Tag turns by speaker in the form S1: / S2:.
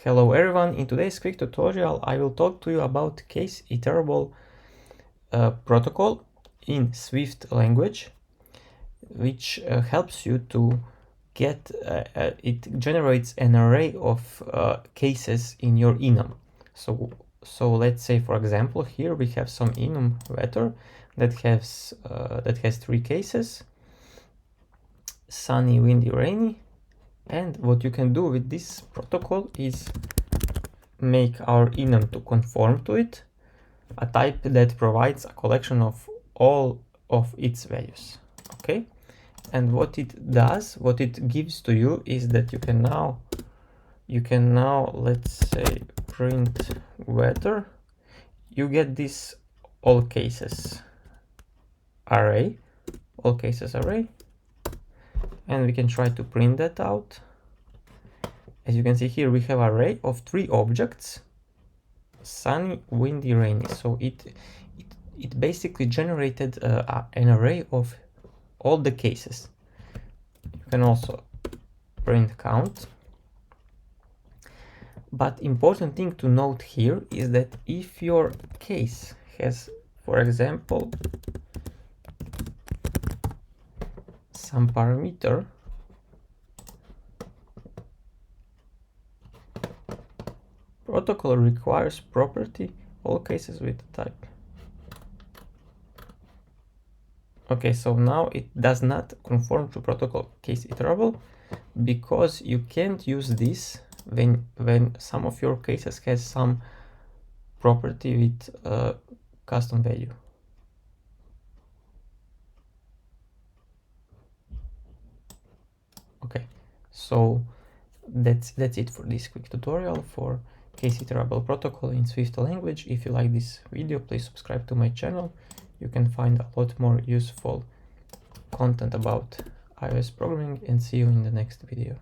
S1: Hello everyone, in today's quick tutorial I will talk to you about CaseIterable protocol in Swift language, which helps you to get, it generates an array of cases in your enum. So let's say, for example, here we have some enum vector that has 3 cases: sunny, windy, rainy. And what you can do with this protocol is make our enum to conform to it, a type that provides a collection of all of its values. Okay, and what it does, what it gives to you is that you can now let's say print vector. You get this all cases array, and we can try to print that out. As you can see here, we have an array of 3 objects: sunny, windy, rainy. So it basically generated an array of all the cases. You can also print count. But important thing to note here is that if your case has, for example, some parameter, protocol requires property all cases with type. Okay, so now it does not conform to protocol CaseIterable, because you can't use this when some of your cases has some property with custom value. Okay, so that's it for this quick tutorial for CaseIterable protocol in Swift language. If you like this video, please subscribe to my channel. You can find a lot more useful content about iOS programming, and see you in the next video.